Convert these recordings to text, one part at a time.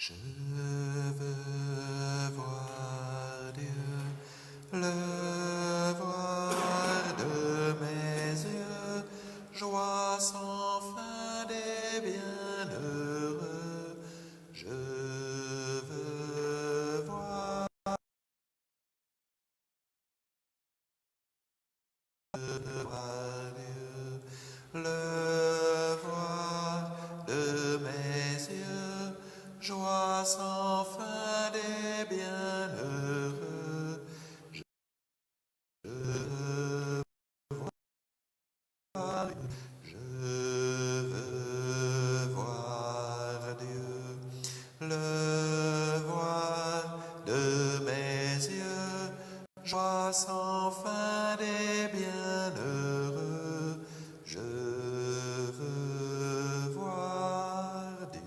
Je veux voir Dieu, le voir de mes yeux, joie sans fin des bienheureux. Je veux voir Dieu, le voir de mes yeux, joie sans fin des bienheureux. Je veux voir Dieu, je veux voir Dieu, le voir de mes yeux, joie sans fin des bienheureux. Je veux voir Dieu.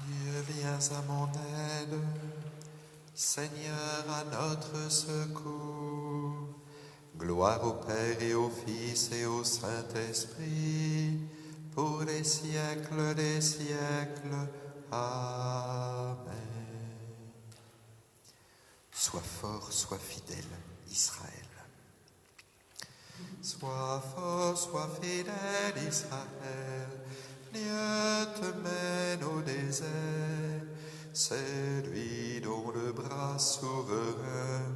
Dieu, viens à mon aide, Seigneur, à notre secours. Gloire au Père et au Fils et au Saint-Esprit, pour les siècles des siècles. Amen. Sois fort, sois fidèle, Israël. Sois fort, sois fidèle, Israël. Dieu te mène au désert. C'est lui dont le bras souverain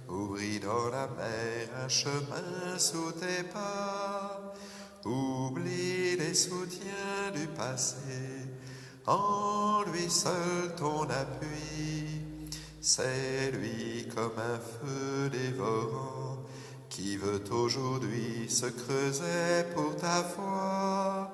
ouvrit dans la mer un chemin sous tes pas. Oublie les soutiens du passé, en lui seul ton appui. C'est lui comme un feu dévorant qui veut aujourd'hui se creuser pour ta foi.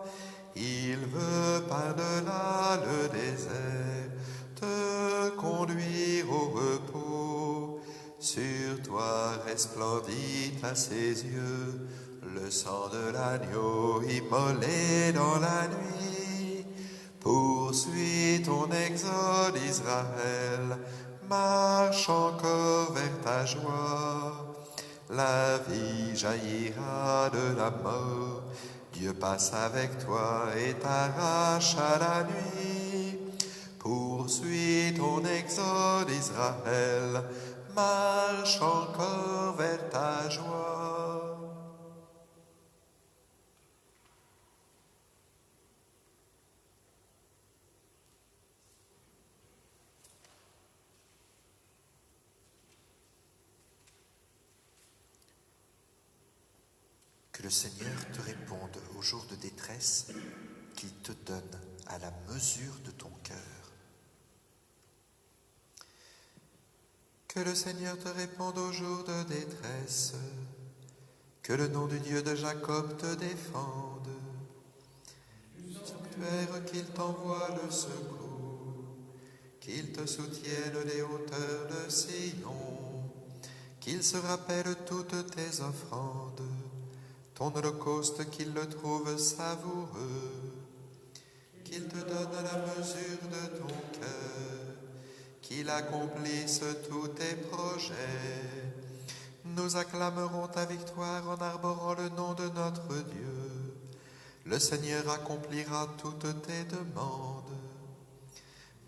Il veut par-delà le désert te conduire au repos. Sur toi resplendit à ses yeux le sang de l'agneau immolé dans la nuit. Poursuis ton exode, Israël, marche encore vers ta joie. La vie jaillira de la mort. Dieu passe avec toi et t'arrache à la nuit pour Poursuis ton exode, Israël, marche encore vers ta joie. Que le Seigneur te réponde au jour de détresse, qu'il te donne à la mesure de ton cœur. Que le Seigneur te réponde au jour de détresse, que le nom du Dieu de Jacob te défende. Sanctuaire, qu'il t'envoie le secours, qu'il te soutienne des hauteurs de Sion, qu'il se rappelle toutes tes offrandes, ton holocauste, qu'il le trouve savoureux, qu'il te donne la mesure de ton cœur, qu'il accomplisse tous tes projets. Nous acclamerons ta victoire en arborant le nom de notre Dieu. Le Seigneur accomplira toutes tes demandes.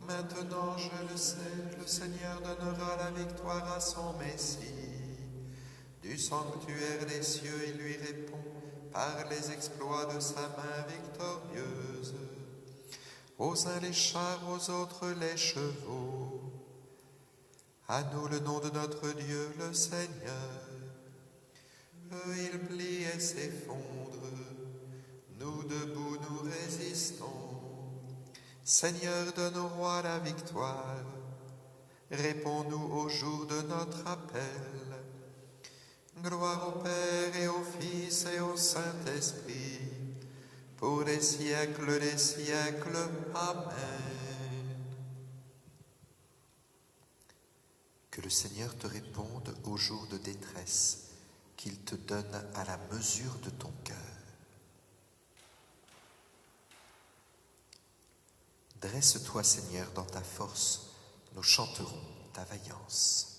Maintenant, je le sais, le Seigneur donnera la victoire à son Messie. Du sanctuaire des cieux, il lui répond par les exploits de sa main victorieuse. Aux uns les chars, aux autres les chevaux. À nous le nom de notre Dieu, le Seigneur. Eux, ils plient et s'effondrent. Nous debout, nous résistons. Seigneur, donne au roi la victoire. Réponds-nous au jour de notre appel. Gloire au Père et au Fils et au Saint-Esprit, pour les siècles des siècles. Amen. Que le Seigneur te réponde au jour de détresse, qu'il te donne à la mesure de ton cœur. Dresse-toi, Seigneur, dans ta force, nous chanterons ta vaillance.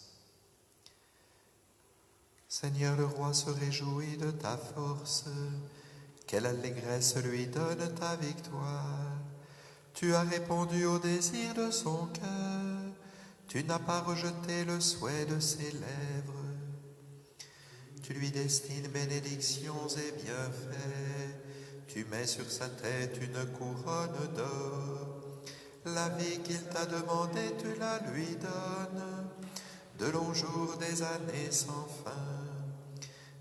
Seigneur, le roi se réjouit de ta force, quelle allégresse lui donne ta victoire. Tu as répondu au désir de son cœur, tu n'as pas rejeté le souhait de ses lèvres. Tu lui destines bénédictions et bienfaits, tu mets sur sa tête une couronne d'or. La vie qu'il t'a demandée, tu la lui donnes, de longs jours, des années sans fin.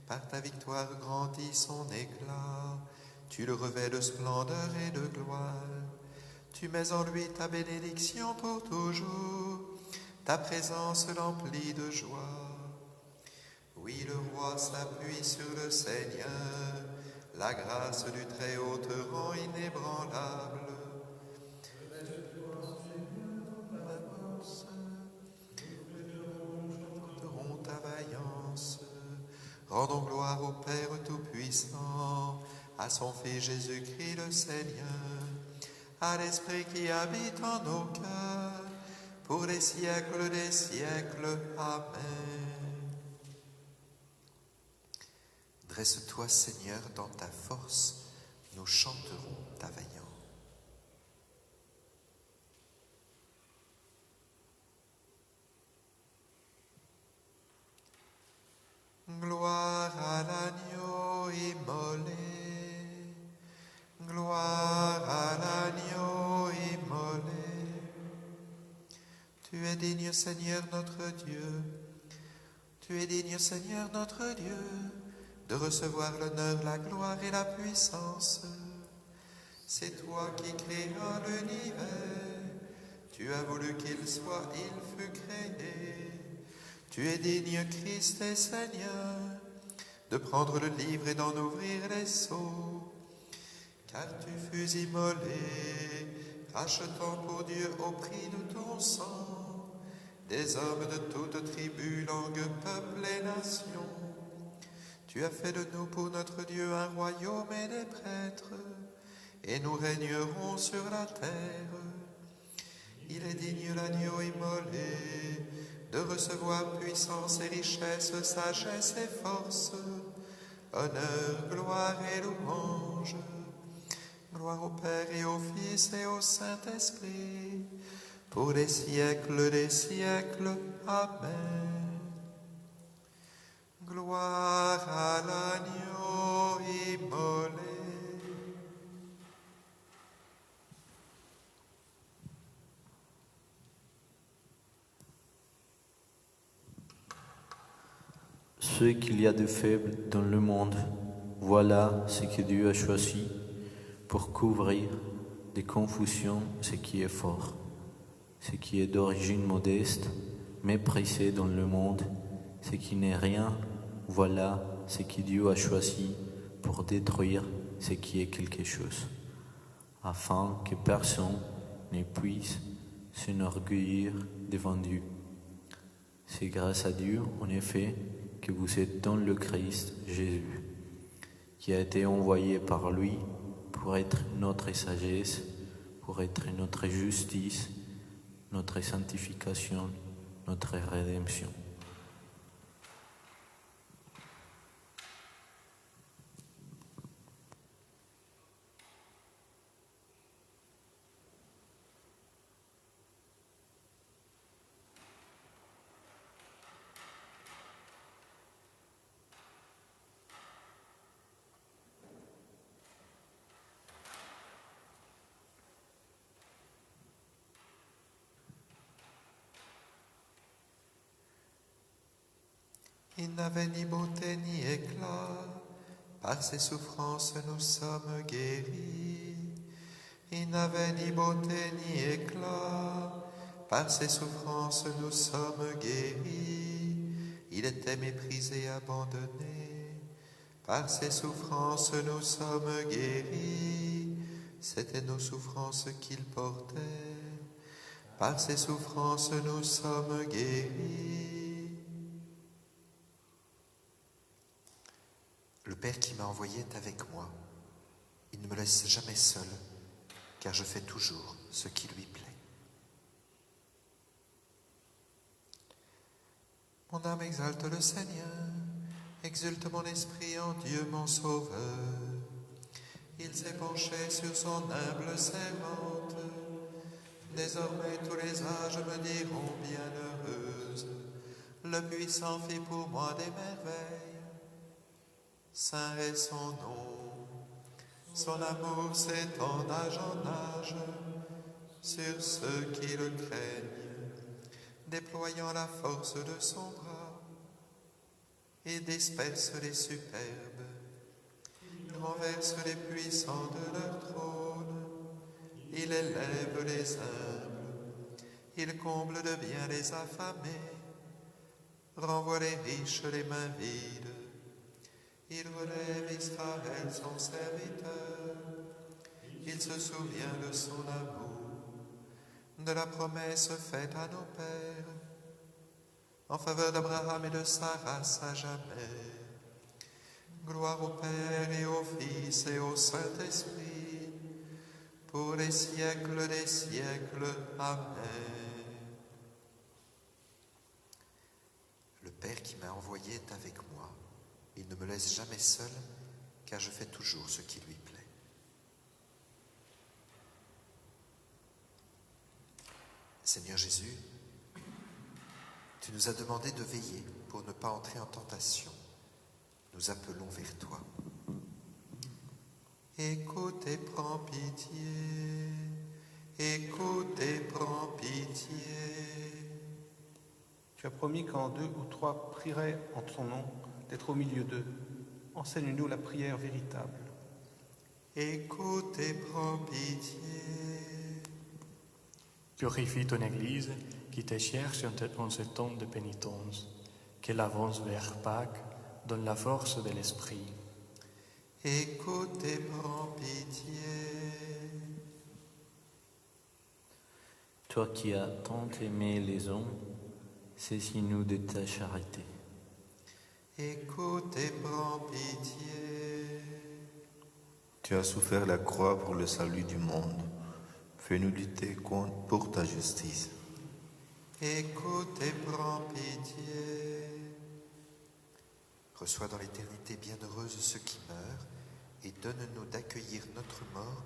Par ta victoire grandit son éclat, tu le revêts de splendeur et de gloire. Tu mets en lui ta bénédiction pour toujours, ta présence l'emplit de joie. Oui, le roi s'appuie sur le Seigneur, la grâce du Très-Haut te rend inébranlable. Ta vaillance. Rendons gloire au Père Tout-Puissant, à son Fils Jésus-Christ le Seigneur, à l'Esprit qui habite en nos cœurs, pour les siècles des siècles. Amen. Dresse-toi, Seigneur, dans ta force, nous chanterons ta vaillance. Gloire à l'agneau immolé, gloire à l'agneau immolé. Tu es digne, Seigneur notre Dieu, tu es digne, Seigneur notre Dieu, de recevoir l'honneur, la gloire et la puissance. C'est toi qui créas l'univers, tu as voulu qu'il soit, il fut créé. Tu es digne, Christ et Seigneur, de prendre le livre et d'en ouvrir les sceaux. Car tu fus immolé, rachetant pour Dieu au prix de ton sang des hommes de toute tribu, langue, peuple et nation. Tu as fait de nous pour notre Dieu un royaume et des prêtres, et nous régnerons sur la terre. Il est digne l'agneau immolé, de recevoir puissance et richesse, sagesse et force, honneur, gloire et louange. Gloire au Père et au Fils et au Saint-Esprit, pour les siècles des siècles. Amen. Gloire à l'agneau immolé. Ce qu'il y a de faible dans le monde, voilà ce que Dieu a choisi pour couvrir de confusion ce qui est fort, ce qui est d'origine modeste, méprisé dans le monde, ce qui n'est rien, voilà ce que Dieu a choisi pour détruire ce qui est quelque chose, afin que personne ne puisse s'enorgueillir devant Dieu. C'est grâce à Dieu, en effet, que vous êtes dans le Christ Jésus, qui a été envoyé par lui pour être notre sagesse, pour être notre justice, notre sanctification, notre rédemption. Il n'avait ni beauté ni éclat, par ses souffrances nous sommes guéris. Il n'avait ni beauté ni éclat, par ses souffrances nous sommes guéris. Il était méprisé, abandonné, par ses souffrances nous sommes guéris. C'étaient nos souffrances qu'il portait, par ses souffrances nous sommes guéris. Le Père qui m'a envoyé est avec moi. Il ne me laisse jamais seul, car je fais toujours ce qui lui plaît. Mon âme exalte le Seigneur, exulte mon esprit en Dieu mon Sauveur. Il s'est penché sur son humble servante. Désormais tous les âges me diront bienheureuse. Le puissant fit pour moi des merveilles. Saint est son nom, son amour s'étend d'âge en âge sur ceux qui le craignent, déployant la force de son bras, et disperse les superbes, il renverse les puissants de leur trône, il élève les humbles, il comble de bien les affamés, renvoie les riches les mains vides. Il relève Israël, son serviteur. Il se souvient de son amour, de la promesse faite à nos pères, en faveur d'Abraham et de sa race à jamais. Gloire au Père et au Fils et au Saint-Esprit, pour les siècles des siècles. Amen. Le Père qui m'a envoyé est avec moi. Il ne me laisse jamais seul, car je fais toujours ce qui lui plaît. Seigneur Jésus, tu nous as demandé de veiller pour ne pas entrer en tentation. Nous appelons vers toi. Écoute et prends pitié, écoute et prends pitié. Tu as promis qu'en 2 ou 3 prieraient en ton nom, d'être au milieu d'eux. Enseigne-nous la prière véritable. Écoute et prends pitié. Purifie ton Église qui te cherche en ce temps de pénitence, qu'elle avance vers Pâques dans la force de l'Esprit. Écoute et prends pitié. Toi qui as tant aimé les hommes, saisis-nous de ta charité. Écoute et prends pitié. Tu as souffert la croix pour le salut du monde. Fais-nous lutter pour ta justice. Écoute et prends pitié. Reçois dans l'éternité bienheureuse ceux qui meurent et donne-nous d'accueillir notre mort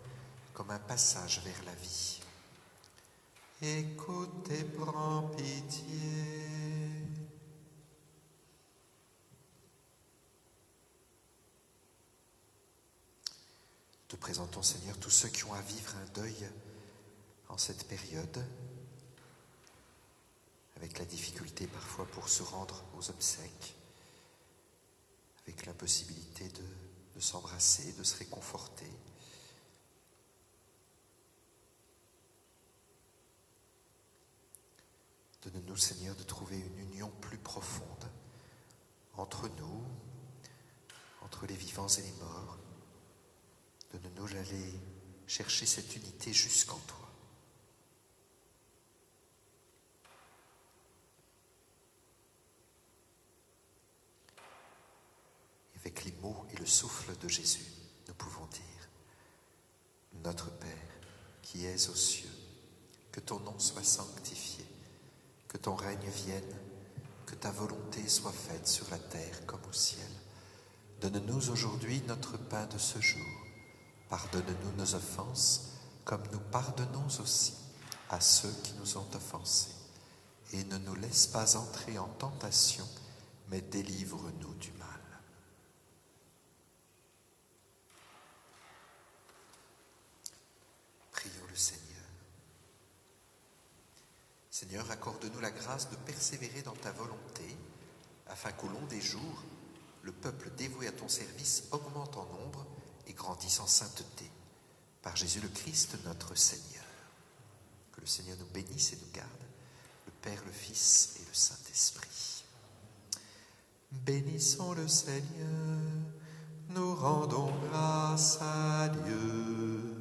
comme un passage vers la vie. Écoute et prends pitié. Te présentons, Seigneur, tous ceux qui ont à vivre un deuil en cette période, avec la difficulté parfois pour se rendre aux obsèques, avec l'impossibilité de s'embrasser, de se réconforter. Donne-nous, Seigneur, de trouver une union plus profonde entre nous, entre les vivants et les morts. Donne-nous d'aller chercher cette unité jusqu'en toi. Et avec les mots et le souffle de Jésus, nous pouvons dire: Notre Père, qui es aux cieux, que ton nom soit sanctifié, que ton règne vienne, que ta volonté soit faite sur la terre comme au ciel. Donne-nous aujourd'hui notre pain de ce jour. Pardonne-nous nos offenses, comme nous pardonnons aussi à ceux qui nous ont offensés. Et ne nous laisse pas entrer en tentation, mais délivre-nous du mal. Prions le Seigneur. Seigneur, accorde-nous la grâce de persévérer dans ta volonté, afin qu'au long des jours, le peuple dévoué à ton service augmente en nombre et grandisse en sainteté. Par Jésus le Christ, notre Seigneur. Que le Seigneur nous bénisse et nous garde, le Père, le Fils et le Saint-Esprit. Bénissons le Seigneur, nous rendons grâce à Dieu.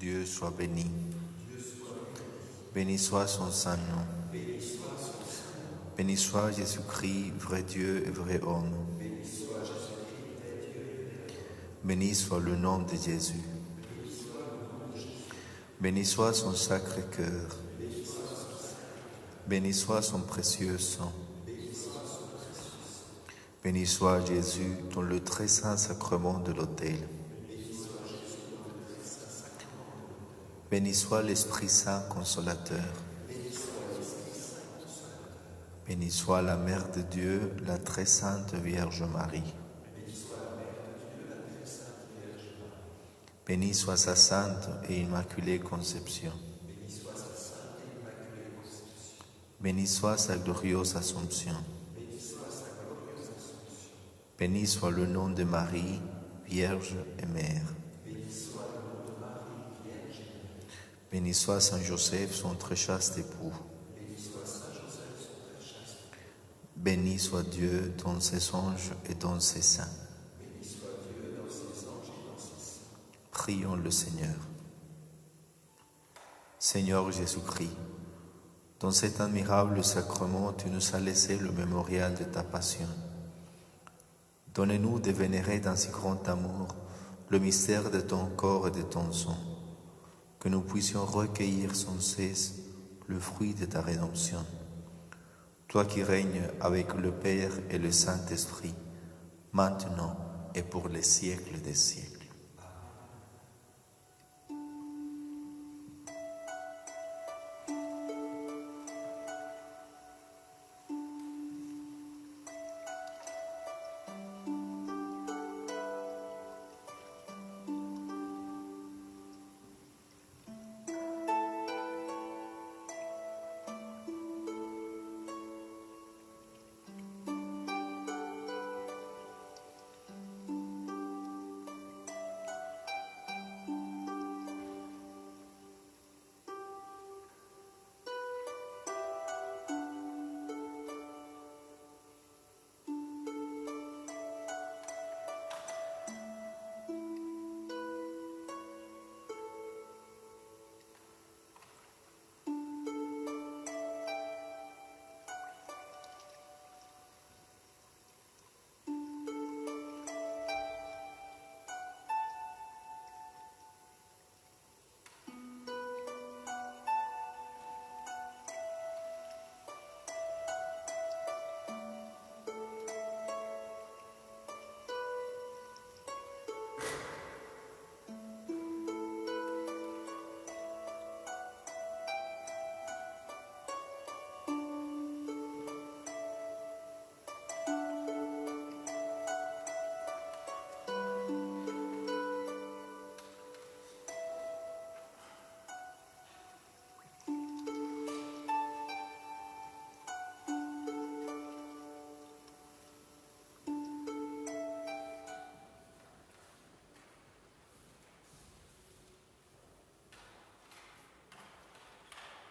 Dieu soit béni. Béni soit son saint nom. Béni soit Jésus-Christ, vrai Dieu et vrai homme. Béni soit le nom de Jésus. Béni soit son sacré cœur. Béni soit son précieux sang. Béni soit Jésus dans le très saint sacrement de l'autel. Béni soit l'Esprit Saint consolateur. Béni soit la Mère de Dieu, la très sainte Vierge Marie. Béni soit sa sainte et immaculée conception. Béni soit sa glorieuse Assomption. Béni soit le nom de Marie, Vierge et Mère. Béni soit Saint Joseph, son très chaste époux. Béni soit Dieu dans ses anges et dans ses saints. Prions le Seigneur. Seigneur Jésus-Christ, dans cet admirable sacrement, tu nous as laissé le mémorial de ta passion. Donne-nous de vénérer dans si grand amour le mystère de ton corps et de ton sang, que nous puissions recueillir sans cesse le fruit de ta rédemption. Toi qui règnes avec le Père et le Saint-Esprit, maintenant et pour les siècles des siècles.